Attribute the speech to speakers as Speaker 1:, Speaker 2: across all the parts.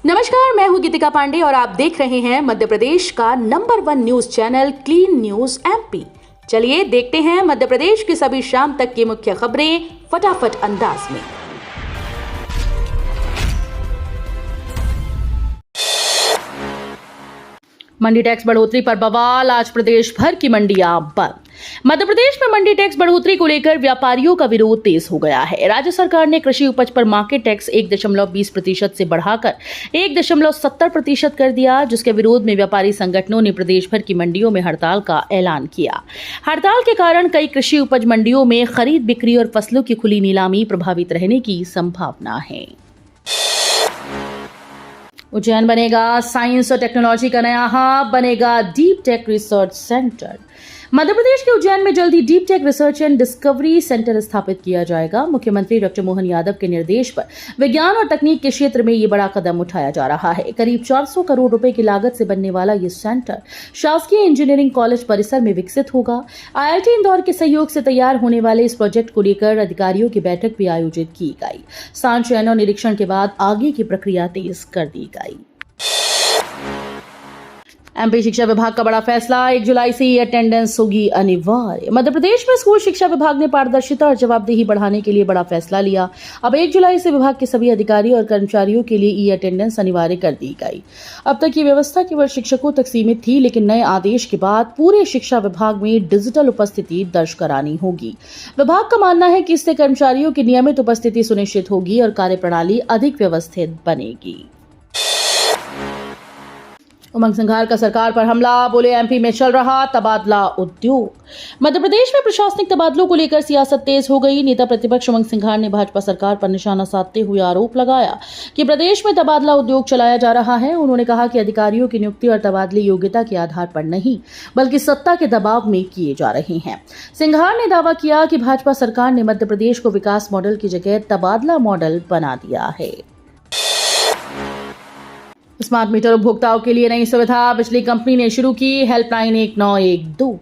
Speaker 1: नमस्कार, मैं हूं गीतिका पांडे और आप देख रहे हैं मध्य प्रदेश का number 1 news channel clean news MP. चलिए देखते हैं मध्य प्रदेश की सभी शाम तक की मुख्य खबरें फटाफट अंदाज में। मंडी टैक्स बढ़ोतरी पर बवाल, आज प्रदेश भर की मंडियां बंद। मध्य प्रदेश में मंडी टैक्स बढ़ोतरी को लेकर व्यापारियों का विरोध तेज हो गया है। राज्य सरकार ने कृषि उपज पर मार्केट टैक्स 1.20% से बढ़ाकर 1.70% कर दिया, जिसके विरोध में व्यापारी संगठनों ने प्रदेश भर की मंडियों में हड़ताल का ऐलान किया। हड़ताल के कारण कई कृषि उपज मंडियों में खरीद बिक्री और फसलों की खुली नीलामी प्रभावित रहने की संभावना है। उज्जैन बनेगा साइंस और टेक्नोलॉजी का नया हब, बनेगा deep tech research centre. Madhya Pradesh के उज्जैन में जल्द ही deep tech research and discovery centre स्थापित किया जाएगा। मुख्यमंत्री डॉक्टर मोहन यादव के निर्देश पर विज्ञान और तकनीक के क्षेत्र में ये बड़ा कदम उठाया जा रहा है। करीब 400 करोड़ रुपए की लागत से बनने वाला ये सेंटर शासकीय इंजीनियरिंग कॉलेज परिसर में विकसित होगा। IIT इंदौर के सहयोग से तैयार होने वाले इस प्रोजेक्ट को लेकर अधिकारियों की बैठक भी आयोजित की गई। स्थान चयन और निरीक्षण के बाद आगे की प्रक्रिया तेज कर दी गई। एमपी शिक्षा विभाग का बड़ा फैसला, 1 जुलाई से ई अटेंडेंस होगी अनिवार्य। मध्य प्रदेश में स्कूल शिक्षा विभाग ने पारदर्शिता और जवाबदेही बढ़ाने के लिए बड़ा फैसला लिया। अब 1 जुलाई से विभाग के सभी अधिकारी और कर्मचारियों के लिए ई अटेंडेंस अनिवार्य कर दी गई। अब तक ये व्यवस्था केवल शिक्षकों तक सीमित थी, लेकिन नए आदेश के बाद पूरे शिक्षा विभाग में डिजिटल उपस्थिति दर्ज करानी होगी। विभाग का मानना है कि इससे कर्मचारियों की नियमित उपस्थिति सुनिश्चित होगी और कार्यप्रणाली अधिक व्यवस्थित बनेगी। उमंग सिंघार का सरकार पर हमला, बोले एमपी में चल रहा तबादला उद्योग। मध्य प्रदेश में प्रशासनिक तबादलों को लेकर सियासत तेज हो गई। नेता प्रतिपक्ष उमंग सिंघार ने भाजपा सरकार पर निशाना साधते हुए आरोप लगाया कि प्रदेश में तबादला उद्योग चलाया जा रहा है। उन्होंने कहा कि अधिकारियों की नियुक्ति और तबादले योग्यता के आधार पर नहीं, बल्कि सत्ता के दबाव में किए जा रहे हैं। सिंघार ने दावा किया कि भाजपा सरकार ने मध्य प्रदेश को विकास मॉडल की जगह तबादला मॉडल बना दिया है। स्मार्ट मीटर उपभोक्ताओं के लिए नई सुविधा, बिजली कंपनी ने शुरू की हेल्पलाइन 1912।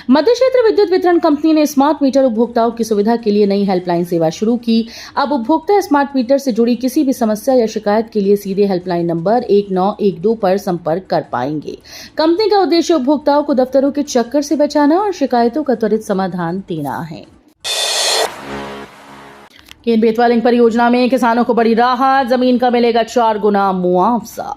Speaker 1: मध्य क्षेत्र विद्युत वितरण कंपनी ने स्मार्ट मीटर उपभोक्ताओं की सुविधा के लिए नई हेल्पलाइन सेवा शुरू की। अब उपभोक्ता स्मार्ट मीटर से जुड़ी किसी भी समस्या या शिकायत के लिए सीधे हेल्पलाइन नंबर 1912 पर संपर्क कर पाएंगे। कंपनी का उद्देश्य उपभोक्ताओं को दफ्तरों के चक्कर से बचाना और शिकायतों का त्वरित समाधान देना है। केन बेतवा लिंक परियोजना में किसानों को बड़ी राहत, जमीन का मिलेगा 4 गुना मुआवजा।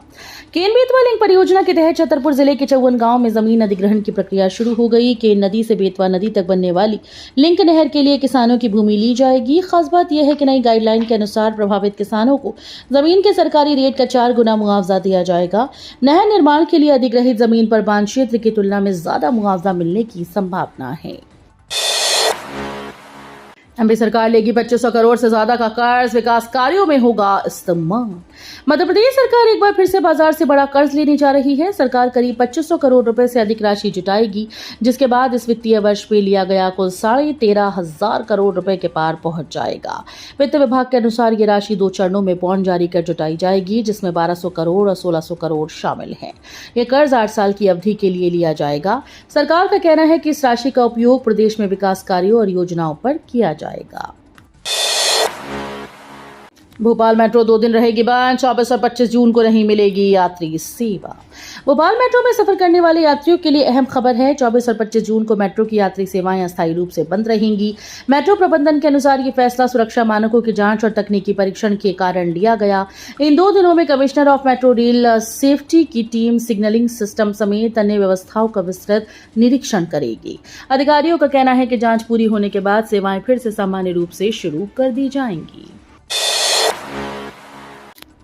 Speaker 1: केन बेतवा लिंक परियोजना के तहत छतरपुर जिले के चौवन गांव में जमीन अधिग्रहण की प्रक्रिया शुरू हो गई। केन नदी से बेतवा नदी तक बनने वाली लिंक नहर के लिए किसानों की भूमि ली जाएगी। खास बात यह है कि नई गाइडलाइन के अनुसार प्रभावित किसानों को जमीन के सरकारी रेट का 4 गुना मुआवजा दिया जाएगा। नहर निर्माण के लिए अधिग्रहित जमीन पर बांध क्षेत्र की तुलना में ज्यादा मुआवजा मिलने की संभावना है। एमपी सरकार लेगी 2500 करोड़ से ज्यादा का कर्ज, विकास कार्यों में होगा इस्तेमाल। मध्य प्रदेश सरकार एक बार फिर से बाजार से बड़ा कर्ज लेने जा रही है। सरकार करीब 2500 करोड़ रुपए से अधिक राशि जुटाएगी, जिसके बाद इस वित्तीय वर्ष में लिया गया कुल 13,500 करोड़ रुपए के पार पहुंच जाएगा। वित्त विभाग के अनुसार ये राशि 2 चरणों में बॉन्ड जारी कर जुटाई जाएगी, जिसमें 1200 करोड़ और 1600 करोड़ शामिल है। यह कर्ज 8 साल की अवधि के लिए लिया जाएगा। सरकार का कहना है कि इस राशि का उपयोग प्रदेश में विकास कार्यों और योजनाओं पर किया जाएगा। भोपाल मेट्रो 2 दिन रहेगी बंद, 24 और 25 जून को नहीं मिलेगी यात्री सेवा। भोपाल मेट्रो में सफर करने वाले यात्रियों के लिए अहम खबर है। 24 और 25 जून को मेट्रो की यात्री सेवाएं अस्थायी रूप से बंद रहेंगी। मेट्रो प्रबंधन के अनुसार ये फैसला सुरक्षा मानकों की जांच और तकनीकी परीक्षण के कारण लिया गया। इन 2 दिनों में commissioner of metro rail safety की टीम सिग्नलिंग सिस्टम समेत अन्य व्यवस्थाओं का विस्तृत निरीक्षण करेगी। अधिकारियों का कहना है कि जांच पूरी होने के बाद सेवाएं फिर से सामान्य रूप से शुरू कर दी जाएंगी।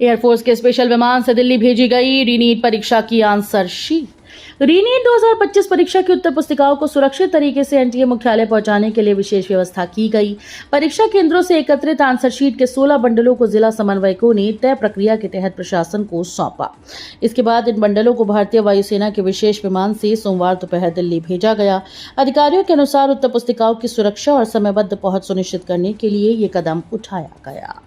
Speaker 1: एयरफोर्स के स्पेशल विमान से दिल्ली भेजी गई रीनीट परीक्षा की आंसर शीट। रीनीट 2025 परीक्षा की उत्तर पुस्तिकाओं को सुरक्षित तरीके से एनटीए मुख्यालय पहुंचाने के लिए विशेष व्यवस्था की गई। परीक्षा केंद्रों से एकत्रित आंसर शीट के 16 बंडलों को जिला समन्वयकों ने तय प्रक्रिया के तहत प्रशासन को सौंपा। इसके बाद इन बंडलों को भारतीय वायुसेना के विशेष विमान से सोमवार दोपहर दिल्ली भेजा गया। अधिकारियों के अनुसार उत्तर पुस्तिकाओं की सुरक्षा और समयबद्ध पहुंच सुनिश्चित करने के लिए ये कदम उठाया गया।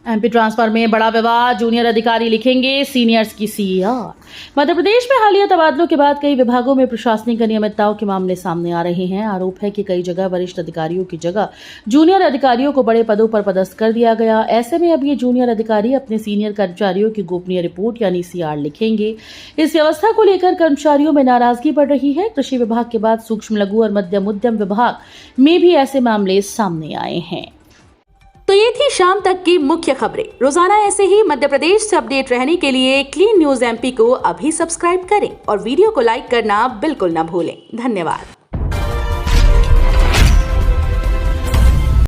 Speaker 1: एमपी ट्रांसफर में बड़ा विवाद, जूनियर अधिकारी लिखेंगे सीनियर्स की सीईआर। मध्य प्रदेश में हालिया तबादलों के बाद कई विभागों में प्रशासनिक अनियमितताओं के मामले सामने आ रहे हैं। आरोप है कि कई जगह वरिष्ठ अधिकारियों की जगह जूनियर अधिकारियों को बड़े पदों पर पदस्थ कर दिया गया। ऐसे में अब ये जूनियर अधिकारी अपने सीनियर कर्मचारियों की गोपनीय रिपोर्ट यानी सीआर लिखेंगे। इस व्यवस्था को लेकर कर्मचारियों में नाराजगी बढ़ रही है। कृषि विभाग के बाद सूक्ष्म लघु और मध्यम उद्यम विभाग में भी ऐसे मामले सामने आए हैं।
Speaker 2: तो ये थी शाम तक की मुख्य खबरें। रोजाना ऐसे ही मध्य प्रदेश से अपडेट रहने के लिए क्लीन न्यूज एमपी को अभी सब्सक्राइब करें और वीडियो को लाइक करना बिल्कुल न भूलें। धन्यवाद।